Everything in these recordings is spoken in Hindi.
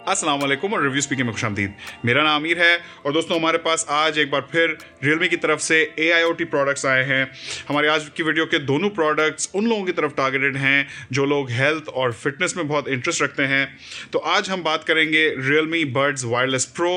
अस्सलाम वालेकुम और रिव्यू स्पीकिंग में खुशामदीद। मेरा नाम आमिर है और दोस्तों हमारे पास आज एक बार फिर Realme की तरफ से AIoT प्रोडक्ट्स आए हैं। हमारी आज की वीडियो के दोनों प्रोडक्ट्स उन लोगों की तरफ टारगेटेड हैं जो लोग हेल्थ और फिटनेस में बहुत इंटरेस्ट रखते हैं। तो आज हम बात करेंगे Realme Buds Wireless Pro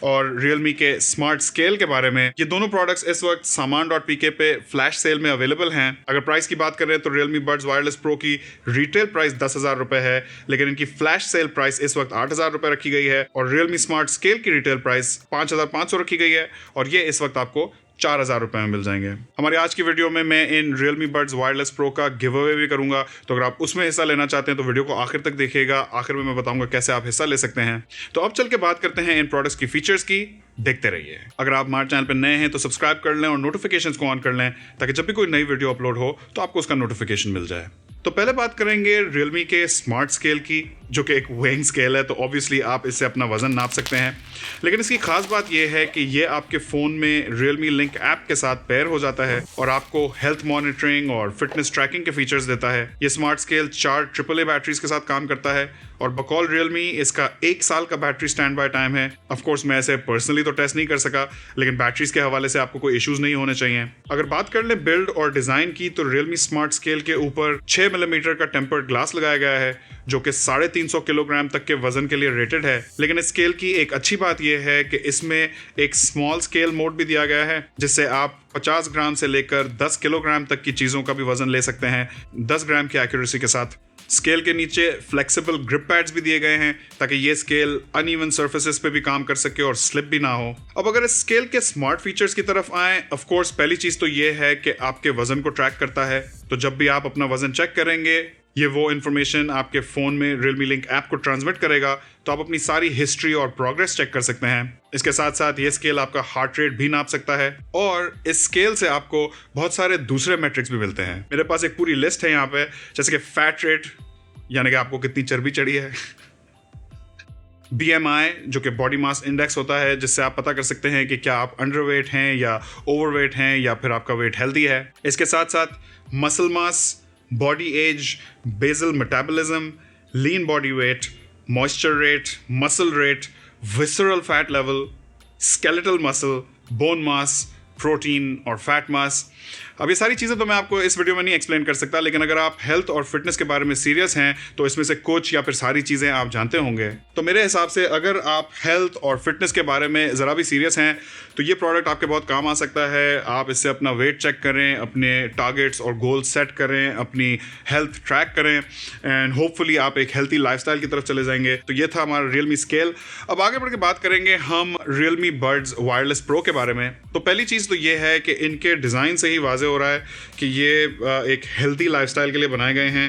और Realme के स्मार्ट स्केल के बारे में। ये दोनों प्रोडक्ट्स इस वक्त सामान.pk पे फ्लैश सेल में अवेलेबल हैं। अगर प्राइस की बात करें तो Realme Buds Wireless Pro की रिटेल प्राइस 10,000 रुपये है, लेकिन इनकी फ्लैश सेल प्राइस इस वक्त 8,000 रुपये रखी गई है और Realme स्मार्ट स्केल की रिटेल प्राइस 5,500 रखी गई है और ये इस वक्त आपको 4,000 रुपये में मिल जाएंगे। हमारी आज की वीडियो में मैं इन Realme Buds Wireless Pro का गिव अवे भी करूंगा, तो अगर आप उसमें हिस्सा लेना चाहते हैं तो वीडियो को आखिर तक देखिएगा। आखिर में मैं बताऊंगा कैसे आप हिस्सा ले सकते हैं। तो अब चल के बात करते हैं इन प्रोडक्ट्स की फीचर्स की। देखते रहिए। अगर आप हमारे चैनल पर नए हैं तो सब्सक्राइब कर लें और नोटिफिकेशंस को ऑन कर लें ताकि जब भी कोई नई वीडियो अपलोड हो तो आपको उसका नोटिफिकेशन मिल जाए। तो पहले बात करेंगे Realme के स्मार्ट स्केल की, जो कि एक वेइंग स्केल है, तो ऑब्वियसली आप इससे अपना वजन नाप सकते हैं। लेकिन इसकी खास बात यह है कि ये आपके फ़ोन में Realme Link ऐप के साथ पेयर हो जाता है और आपको हेल्थ मॉनिटरिंग और फिटनेस ट्रैकिंग के फीचर्स देता है। ये स्मार्ट स्केल 4 AAA बैटरीज के साथ काम करता है और बकौल Realme इसका 1 साल का बैटरी स्टैंड बाय टाइम है। ऑफ कोर्स मैं ऐसे पर्सनली तो टेस्ट नहीं कर सका, लेकिन बैटरीज के हवाले से आपको कोई इश्यूज नहीं होने चाहिए। अगर बात कर लें बिल्ड और डिज़ाइन की तो Realme स्मार्ट स्केल के ऊपर 6 मिलीमीटर का टेम्पर्ड ग्लास लगाया गया है जो कि 350 किलोग्राम तक के वजन के लिए रेटेड है। लेकिन इस स्केल की एक अच्छी बात यह है कि इसमें एक स्मॉल स्केल मोड भी दिया गया है जिससे आप 50 ग्राम से लेकर 10 किलोग्राम तक की चीज़ों का भी वजन ले सकते हैं 10 ग्राम की एक्यूरेसी के साथ। स्केल के नीचे फ्लेक्सिबल ग्रिप पैड्स भी दिए गए हैं ताकि ये स्केल अनइवन सर्फेसेस पे भी काम कर सके और स्लिप भी ना हो। अब अगर इस स्केल के स्मार्ट फीचर्स की तरफ आएं, ऑफ कोर्स पहली चीज़ तो ये है कि आपके वजन को ट्रैक करता है। तो जब भी आप अपना वजन चेक करेंगे ये वो इन्फॉर्मेशन आपके फ़ोन में Realme Link ऐप को ट्रांसमिट करेगा, तो आप अपनी सारी हिस्ट्री और प्रोग्रेस चेक कर सकते हैं। इसके साथ साथ ये स्केल आपका हार्ट रेट भी नाप सकता है और इस स्केल से आपको बहुत सारे दूसरे मैट्रिक्स भी मिलते हैं। मेरे पास एक पूरी लिस्ट है यहाँ पे, जैसे कि फैट रेट यानी कि आपको कितनी चर्बी चढ़ी है, BMI जो कि बॉडी मास इंडेक्स होता है जिससे आप पता कर सकते हैं कि क्या आप अंडरवेट हैं या ओवरवेट हैं या फिर आपका वेट हेल्दी है। इसके साथ साथ muscle mass, body age, basal metabolism, lean body weight, moisture rate, muscle rate, visceral fat level, skeletal muscle, bone mass, protein और फैट मास। अब ये सारी चीज़ें तो मैं आपको इस वीडियो में नहीं एक्सप्लेन कर सकता, लेकिन अगर आप हेल्थ और फिटनेस के बारे में सीरियस हैं तो इसमें से कुछ या फिर सारी चीज़ें आप जानते होंगे। तो मेरे हिसाब से अगर आप हेल्थ और फिटनेस के बारे में ज़रा भी सीरियस हैं तो ये प्रोडक्ट आपके बहुत काम आ सकता है। आप इससे अपना वेट चेक करें, अपने टारगेट्स और गोल्स सेट करें, अपनी हेल्थ ट्रैक करें एंड होपफुली आप एक हेल्थी लाइफस्टाइल की तरफ चले जाएंगे। तो ये था हमारा Realme स्केल। अब आगे बढ़ के बात करेंगे हम Realme Buds Wireless Pro के बारे में। तो पहली चीज़ तो ये है कि इनके डिज़ाइन से ही वाज़े हो रहा है कि ये एक हेल्थी लाइफस्टाइल के लिए बनाए गए हैं।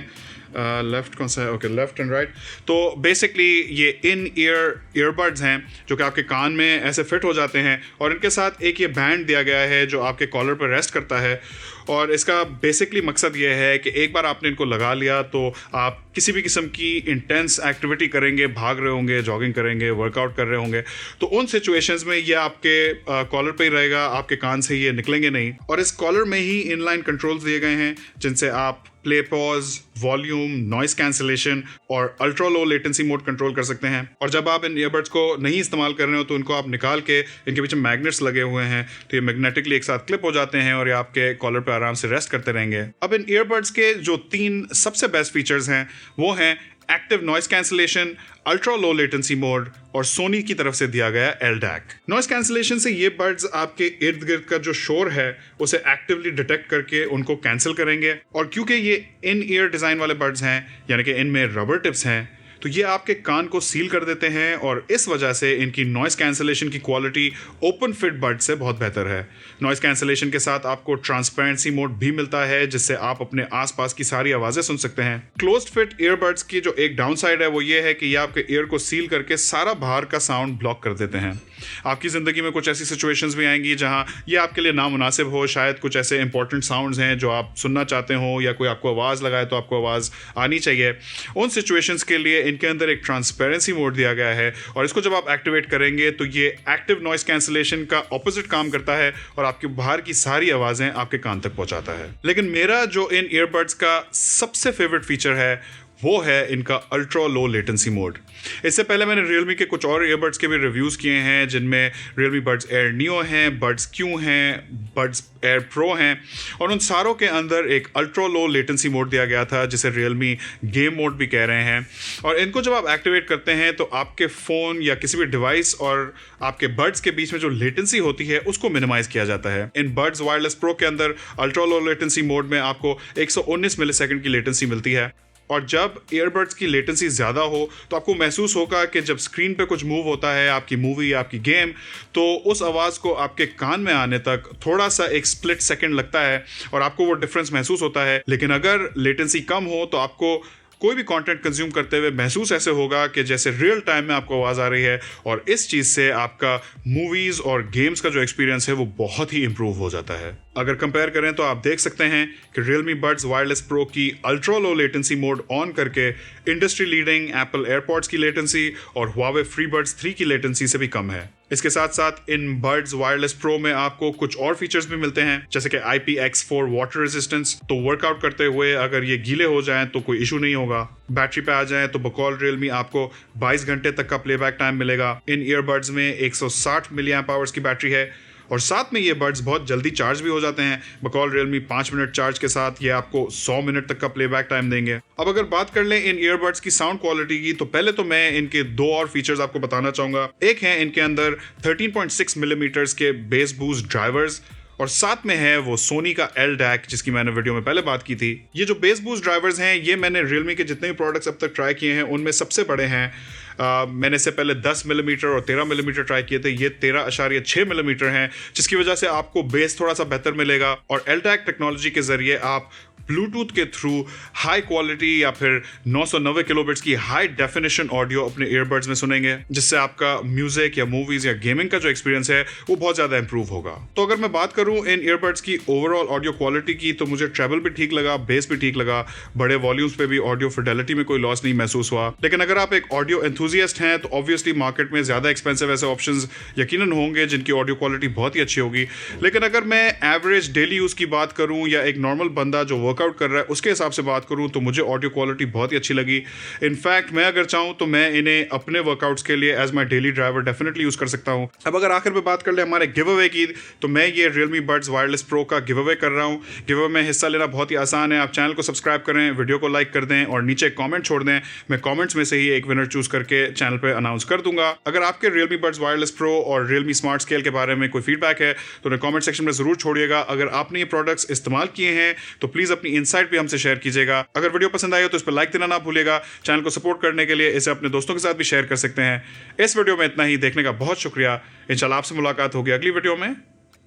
लेफ्ट कौन सा है? Okay, left and right. तो बेसिकली ये इन ईयरबड्स हैं जो कि आपके कान में ऐसे फिट हो जाते हैं और इनके साथ एक ये बैंड दिया गया है जो आपके कॉलर पर रेस्ट करता है। और इसका बेसिकली मकसद ये है कि एक बार आपने इनको लगा लिया तो आप किसी भी किस्म की इंटेंस एक्टिविटी करेंगे, भाग रहे होंगे, जॉगिंग करेंगे, वर्कआउट कर रहे होंगे, तो उन सिचुएशंस में ये आपके कॉलर पे ही रहेगा, आपके कान से ये निकलेंगे नहीं। और इस कॉलर में ही इनलाइन कंट्रोल्स दिए गए हैं जिनसे आप play pause, volume, noise cancellation और ultra low latency mode control कर सकते हैं। और जब आप इन ईयरबड्स को नहीं इस्तेमाल कर रहे हो तो इनको आप निकाल के, इनके पीछे मैग्नेट्स लगे हुए हैं तो ये मैग्नेटिकली एक साथ क्लिप हो जाते हैं और ये आपके कॉलर पे आराम से रेस्ट करते रहेंगे। अब इन ईयरबड्स के जो 3 सबसे बेस्ट फीचर्स हैं वो हैं active noise cancellation, ultra low latency mode और सोनी की तरफ से दिया गया LDAC। नॉइस कैंसिलेशन से ये बड्स आपके इर्द गिर्द का जो शोर है उसे एक्टिवली डिटेक्ट करके उनको कैंसिल करेंगे। और क्योंकि ये इन ईयर डिज़ाइन वाले बड्स हैं यानी कि इनमें रबर टिप्स हैं तो ये आपके कान को सील कर देते हैं और इस वजह से इनकी नॉइस कैंसिलेशन की क्वालिटी ओपन फिट बड से बहुत बेहतर है। नॉइस कैंसिलेशन के साथ आपको ट्रांसपेरेंसी मोड भी मिलता है जिससे आप अपने आसपास की सारी आवाज़ें सुन सकते हैं। क्लोज्ड फिट ईयरबड्स की जो एक डाउन साइड है वो ये है कि ये आपके ईयर को सील करके सारा बाहर का साउंड ब्लॉक कर देते हैं। आपकी ज़िंदगी में कुछ ऐसी सिचुएशंस भी आएंगी जहां ये आपके लिए नामुनासिब हो, शायद कुछ ऐसे इंपॉर्टेंट साउंड्स हैं जो आप सुनना चाहते हो या कोई आपको आवाज़ लगाए तो आपको आवाज़ आनी चाहिए। उन सिचुएशंस के लिए इनके अंदर एक ट्रांसपेरेंसी मोड दिया गया है और इसको जब आप एक्टिवेट करेंगे तो ये एक्टिव नॉइस कैंसिलेशन का ऑपोजिट काम करता है और आपके बाहर की सारी आवाज़ें आपके कान तक पहुंचाता है। लेकिन मेरा जो इन ईयरबड्स का सबसे फेवरेट फीचर है वो है इनका अल्ट्रा लो लेटेंसी मोड। इससे पहले मैंने Realme के कुछ और ईयरबड्स के भी रिव्यूज़ किए हैं, जिनमें Realme Buds Air Neo हैं, Buds Q हैं, Buds Air Pro हैं, और उन सारों के अंदर एक अल्ट्रा लो लेटेंसी मोड दिया गया था जिसे Realme गेम मोड भी कह रहे हैं। और इनको जब आप एक्टिवेट करते हैं तो आपके फ़ोन या किसी भी डिवाइस और आपके बड्स के बीच में जो लेटेंसी होती है उसको मिनिमाइज किया जाता है। इन Buds Wireless Pro के अंदर अल्ट्रा लो लेटेंसी मोड में आपको 119 मिलीसेकंड की लेटेंसी मिलती है। और जब ईयरबड्स की लेटेंसी ज़्यादा हो तो आपको महसूस होगा कि जब स्क्रीन पे कुछ मूव होता है, आपकी मूवी या आपकी गेम, तो उस आवाज़ को आपके कान में आने तक थोड़ा सा एक स्प्लिट सेकंड लगता है और आपको वो डिफरेंस महसूस होता है। लेकिन अगर लेटेंसी कम हो तो आपको कोई भी कंटेंट कंज्यूम करते हुए महसूस ऐसे होगा कि जैसे रियल टाइम में आपको आवाज़ आ रही है, और इस चीज़ से आपका मूवीज़ और गेम्स का जो एक्सपीरियंस है वो बहुत ही इंप्रूव हो जाता है। अगर कंपेयर करें तो आप देख सकते हैं कि Realme Buds Wireless Pro की ultra low latency mode on करके इंडस्ट्री लीडिंग Apple AirPods की लेटेंसी और Huawei FreeBuds 3 की लेटेंसी से भी कम है। इसके साथ साथ इन Buds Wireless Pro में आपको कुछ और फीचर्स भी मिलते हैं, जैसे कि IPX4 वाटर रेजिस्टेंस, तो वर्कआउट करते हुए अगर ये गीले हो जाएं तो कोई इशू नहीं होगा। बैटरी पे आ जाएं तो बकौल Realme आपको 22 घंटे तक का प्लेबैक टाइम मिलेगा। इन ईयरबड्स में 160 मिली एम्प आवर्स की बैटरी है, और साथ में ये बड्स बहुत जल्दी चार्ज भी हो जाते हैं। बकौल Realme 5 मिनट चार्ज के साथ ये आपको 100 मिनट तक का प्लेबैक टाइम देंगे। अब अगर बात कर लें इन ईयरबड्स की साउंड क्वालिटी की, तो पहले तो मैं इनके दो और फीचर्स आपको बताना चाहूँगा। एक है इनके अंदर 13.6 मिलीमीटर्स के बेस बूस्ट ड्राइवर्स, और साथ में है वो सोनी का LDAC, जिसकी मैंने वीडियो में पहले बात की थी। ये जो बेस बूस्ट ड्राइवर्स हैं, ये मैंने Realme के जितने भी प्रोडक्ट्स अब तक ट्राई किए हैं उनमें सबसे बड़े हैं। मैंने इससे पहले 10 मिलीमीटर और 13 मिलीमीटर ट्राई किए थे, ये 13.6 मिलीमीटर हैं, जिसकी वजह से आपको बेस थोड़ा सा बेहतर मिलेगा। और LDAC टेक्नोलॉजी के जरिए आप ब्लूटूथ के थ्रू हाई क्वालिटी या फिर 990 किलोबिट्स की हाई डेफिनेशन ऑडियो अपने ईयरबड्स में सुनेंगे, जिससे आपका म्यूजिक या मूवीज या गेमिंग का जो एक्सपीरियंस है वो बहुत ज़्यादा इंप्रूव होगा। तो अगर मैं बात करूं इन ईयरबड्स की ओवरऑल ऑडियो क्वालिटी की, तो मुझे ट्रेबल भी ठीक लगा, बेस भी ठीक लगा, बड़े वॉल्यूम्स पे भी ऑडियो फिडेलिटी में कोई लॉस नहीं महसूस हुआ। लेकिन अगर आप एक ऑडियो एंथुजियास्ट हैं तो ऑब्वियसली मार्केट में ज़्यादा एक्सपेंसिव ऐसे ऑप्शंस यकीनन होंगे जिनकी ऑडियो क्वालिटी बहुत ही अच्छी होगी। लेकिन अगर मैं एवरेज डेली यूज़ की बात करूँ या एक नॉर्मल बंदा जो वर्कआउट कर रहा है उसके हिसाब से बात करूं, तो मुझे ऑडियो क्वालिटी बहुत ही अच्छी लगी। इनफैक्ट मैं अगर चाहूं तो मैं इन्हें अपने वर्कआउट्स के लिए as my daily driver definitely use कर सकता हूं। अब अगर आखिर में बात कर ले हमारे गिव अवे की, तो मैं ये Realme Buds Wireless Pro का गिव अवे कर रहा हूं। गिव अवे में हिस्सा लेना बहुत ही आसान है। आप चैनल को सब्सक्राइब करें, वीडियो को लाइक कर दें और नीचे कॉमेंट छोड़ दें। मैं कॉमेंट्स में से ही एक विनर चूज करके चैनल पर अनाउंस कर दूंगा। अगर आपके Realme Buds Wireless Pro और Realme Smart Scale के बारे में कोई फीडबैक है तो उन्हें कॉमेंट सेक्शन में ज़रूर छोड़िएगा। अगर आपने ये प्रोडक्ट्स इस्तेमाल किए हैं तो प्लीज़ अपनी इनसाइट भी हमसे शेयर कीजिएगा। अगर वीडियो पसंद आई हो तो इस पर लाइक देना ना भूलिएगा। चैनल को सपोर्ट करने के लिए इसे अपने दोस्तों के साथ भी शेयर कर सकते हैं। इस वीडियो में इतना ही, देखने का बहुत शुक्रिया। इंशाल्लाह आपसे मुलाकात होगी अगली वीडियो में।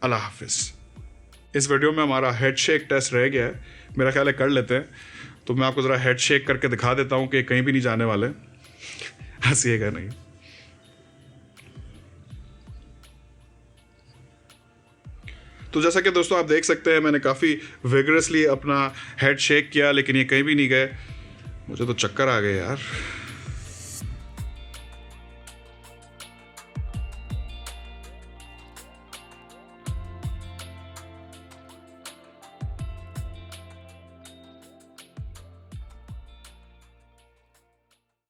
अल्लाह हाफिज़। इस वीडियो में हमारा हेड शेक टेस्ट रह गया है, मेरा ख्याल है कर लेते हैं। तो मैं आपको ज़रा हेड शेक करके दिखा देता हूँ कि कहीं भी नहीं जाने वाले, हंसिएगा नहीं। तो जैसा कि दोस्तों आप देख सकते हैं मैंने काफ़ी विगरसली अपना हेड शेक किया, लेकिन ये कहीं भी नहीं गए। मुझे तो चक्कर आ गए यार।